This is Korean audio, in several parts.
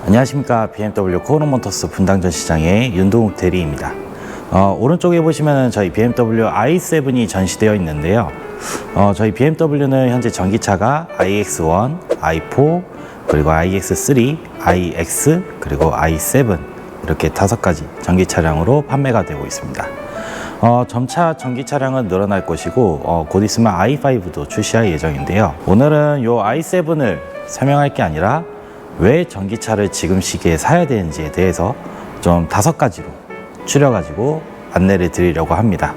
안녕하십니까. BMW 코오롱모터스 분당전 시장의 윤동욱 대리입니다. 오른쪽에 보시면 저희 BMW i7이 전시되어 있는데요. 저희 BMW는 현재 전기차가 iX1, i4, 그리고 iX3, iX, 그리고 i7 이렇게 5가지 전기 차량으로 판매가 되고 있습니다. 점차 전기 차량은 늘어날 것이고 곧 있으면 i5도 출시할 예정인데요. 오늘은 이 i7을 설명할 게 아니라 왜 전기차를 지금 시기에 사야 되는지에 대해서 좀 5가지로 추려가지고 안내를 드리려고 합니다.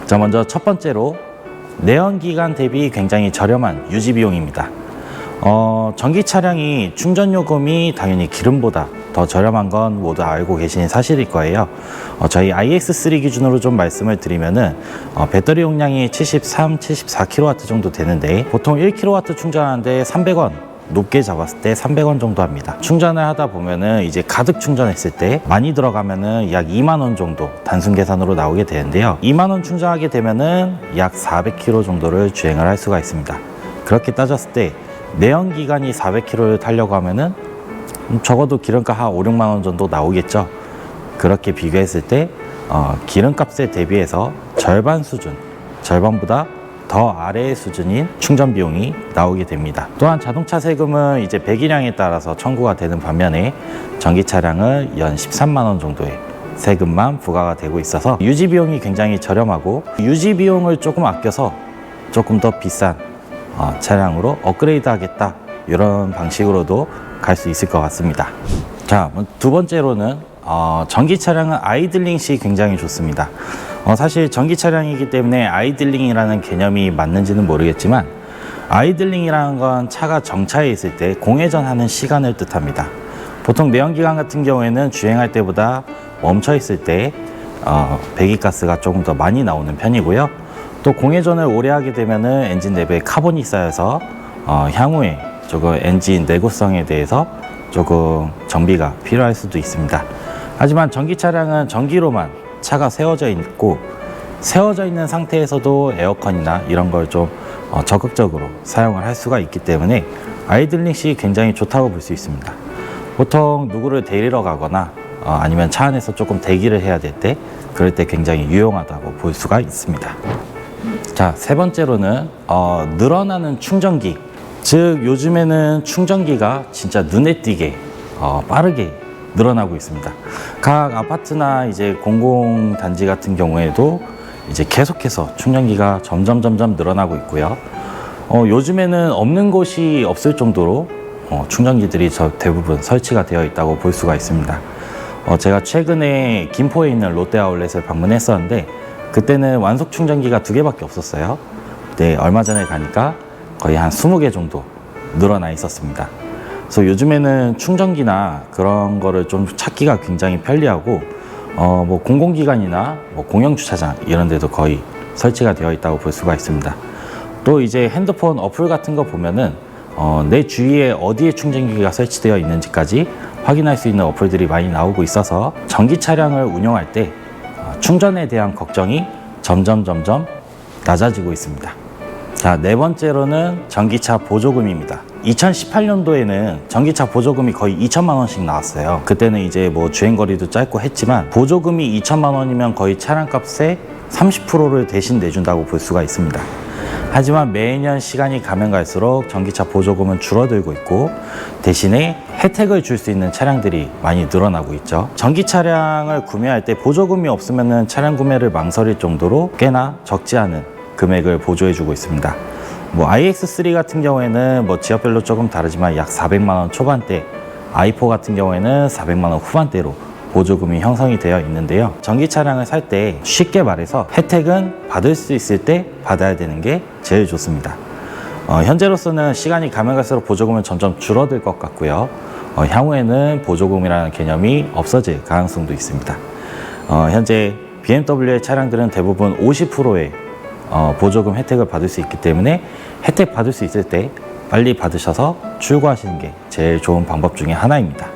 자, 먼저 첫 번째로 내연기관 대비 굉장히 저렴한 유지 비용입니다. 전기 차량이 충전 요금이 당연히 기름보다 더 저렴한 건 모두 알고 계신 사실일 거예요. 저희 iX3 기준으로 좀 말씀을 드리면은 배터리 용량이 73, 74kW 정도 되는데 보통 1kW 충전하는데 300원, 높게 잡았을 때 300원 정도 합니다. 충전을 하다 보면은 이제 가득 충전했을 때 많이 들어가면은 약 2만 원 정도 단순 계산으로 나오게 되는데요. 2만 원 충전하게 되면은 약 400km 정도를 주행을 할 수가 있습니다. 그렇게 따졌을 때 내연기관이 400km를 타려고 하면은 적어도 기름값 한 5, 6만 원 정도 나오겠죠. 그렇게 비교했을 때 기름값에 대비해서 절반 수준, 절반보다 더 아래의 수준인 충전 비용이 나오게 됩니다. 또한 자동차 세금은 이제 배기량에 따라서 청구가 되는 반면에 전기 차량은 연 13만 원 정도의 세금만 부과가 되고 있어서 유지 비용이 굉장히 저렴하고 유지 비용을 조금 아껴서 조금 더 비싼 차량으로 업그레이드 하겠다, 이런 방식으로도 갈 수 있을 것 같습니다. 자, 두 번째로는 전기 차량은 아이들링 시 굉장히 좋습니다. 사실 전기 차량이기 때문에 아이들링이라는 개념이 맞는지는 모르겠지만 아이들링이라는 건 차가 정차해 있을 때 공회전하는 시간을 뜻합니다. 보통 내연기관 같은 경우에는 주행할 때보다 멈춰 있을 때 배기가스가 조금 더 많이 나오는 편이고요. 또 공회전을 오래 하게 되면은 엔진 내부에 카본이 쌓여서 향후에 조금 엔진 내구성에 대해서 조금 정비가 필요할 수도 있습니다. 하지만 전기 차량은 전기로만 차가 세워져 있고 세워져 있는 상태에서도 에어컨이나 이런 걸 좀 적극적으로 사용을 할 수가 있기 때문에 아이들링 시 굉장히 좋다고 볼 수 있습니다. 보통 누구를 데리러 가거나 아니면 차 안에서 조금 대기를 해야 될 때, 그럴 때 굉장히 유용하다고 볼 수가 있습니다. 자, 세 번째로는 늘어나는 충전기, 즉 요즘에는 충전기가 진짜 눈에 띄게 빠르게 늘어나고 있습니다. 각 아파트나 이제 공공단지 같은 경우에도 이제 계속해서 충전기가 점점 늘어나고 있고요. 요즘에는 없는 곳이 없을 정도로 충전기들이 대부분 설치가 되어 있다고 볼 수가 있습니다. 제가 최근에 김포에 있는 롯데아울렛을 방문했었는데 그때는 완속 충전기가 2개밖에 없었어요. 근데 얼마 전에 가니까 거의 한 20개 정도 늘어나 있었습니다. 그래서 요즘에는 충전기나 그런 거를 좀 찾기가 굉장히 편리하고 뭐 공공기관이나 뭐 공영주차장 이런 데도 거의 설치가 되어 있다고 볼 수가 있습니다. 또 이제 핸드폰 어플 같은 거 보면은 내 주위에 어디에 충전기가 설치되어 있는지까지 확인할 수 있는 어플들이 많이 나오고 있어서 전기 차량을 운영할 때 충전에 대한 걱정이 점점 낮아지고 있습니다. 자, 네 번째로는 전기차 보조금입니다. 2018년도에는 전기차 보조금이 거의 2천만 원씩 나왔어요. 그때는 이제 뭐 주행거리도 짧고 했지만 보조금이 2천만 원이면 거의 차량값의 30%를 대신 내준다고 볼 수가 있습니다. 하지만 매년 시간이 가면 갈수록 전기차 보조금은 줄어들고 있고 대신에 혜택을 줄 수 있는 차량들이 많이 늘어나고 있죠. 전기 차량을 구매할 때 보조금이 없으면 차량 구매를 망설일 정도로 꽤나 적지 않은 금액을 보조해주고 있습니다. 뭐 iX3 같은 경우에는 뭐 지역별로 조금 다르지만 약 400만 원 초반대, i4 같은 경우에는 400만 원 후반대로 보조금이 형성이 되어 있는데요. 전기 차량을 살 때 쉽게 말해서 혜택은 받을 수 있을 때 받아야 되는 게 제일 좋습니다. 현재로서는 시간이 가면 갈수록 보조금은 점점 줄어들 것 같고요. 향후에는 보조금이라는 개념이 없어질 가능성도 있습니다. 현재 BMW의 차량들은 대부분 50%의 보조금 혜택을 받을 수 있기 때문에 혜택 받을 수 있을 때 빨리 받으셔서 출고하시는 게 제일 좋은 방법 중에 하나입니다.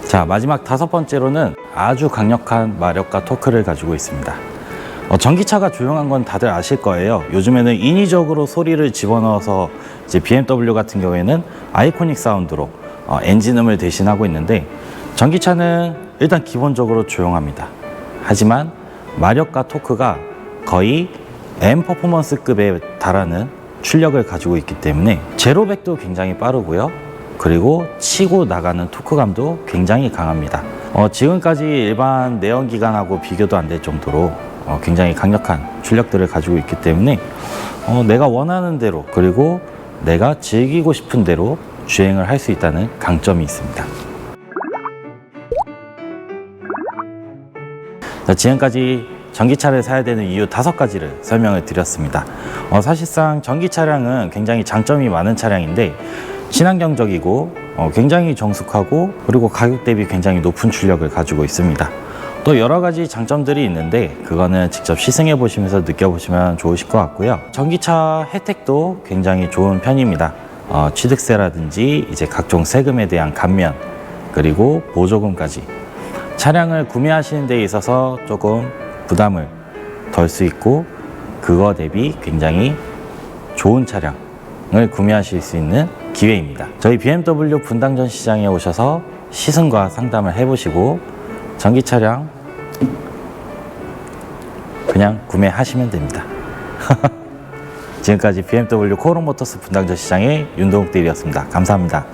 자, 마지막 5번째로는 아주 강력한 마력과 토크를 가지고 있습니다. 전기차가 조용한 건 다들 아실 거예요. 요즘에는 인위적으로 소리를 집어넣어서 이제 BMW 같은 경우에는 아이코닉 사운드로 엔진음을 대신하고 있는데, 전기차는 일단 기본적으로 조용합니다. 하지만 마력과 토크가 거의 M 퍼포먼스급에 달하는 출력을 가지고 있기 때문에 제로백도 굉장히 빠르고요. 그리고 치고 나가는 토크감도 굉장히 강합니다. 지금까지 일반 내연기관하고 비교도 안 될 정도로 굉장히 강력한 출력들을 가지고 있기 때문에 내가 원하는 대로, 그리고 내가 즐기고 싶은 대로 주행을 할 수 있다는 강점이 있습니다. 자, 지금까지 전기차를 사야 되는 이유 5가지를 설명을 드렸습니다. 사실상 전기 차량은 굉장히 장점이 많은 차량인데 친환경적이고 굉장히 정숙하고, 그리고 가격 대비 굉장히 높은 출력을 가지고 있습니다. 또 여러 가지 장점들이 있는데 그거는 직접 시승해 보시면서 느껴보시면 좋으실 것 같고요. 전기차 혜택도 굉장히 좋은 편입니다. 취득세라든지 이제 각종 세금에 대한 감면, 그리고 보조금까지 차량을 구매하시는 데 있어서 조금 부담을 덜 수 있고, 그거 대비 굉장히 좋은 차량을 구매하실 수 있는 기회입니다. 저희 BMW 분당전 시장에 오셔서 시승과 상담을 해보시고 전기 차량 그냥 구매하시면 됩니다. 지금까지 BMW 코오롱모터스 분당전 시장의 윤동욱 대리였습니다. 감사합니다.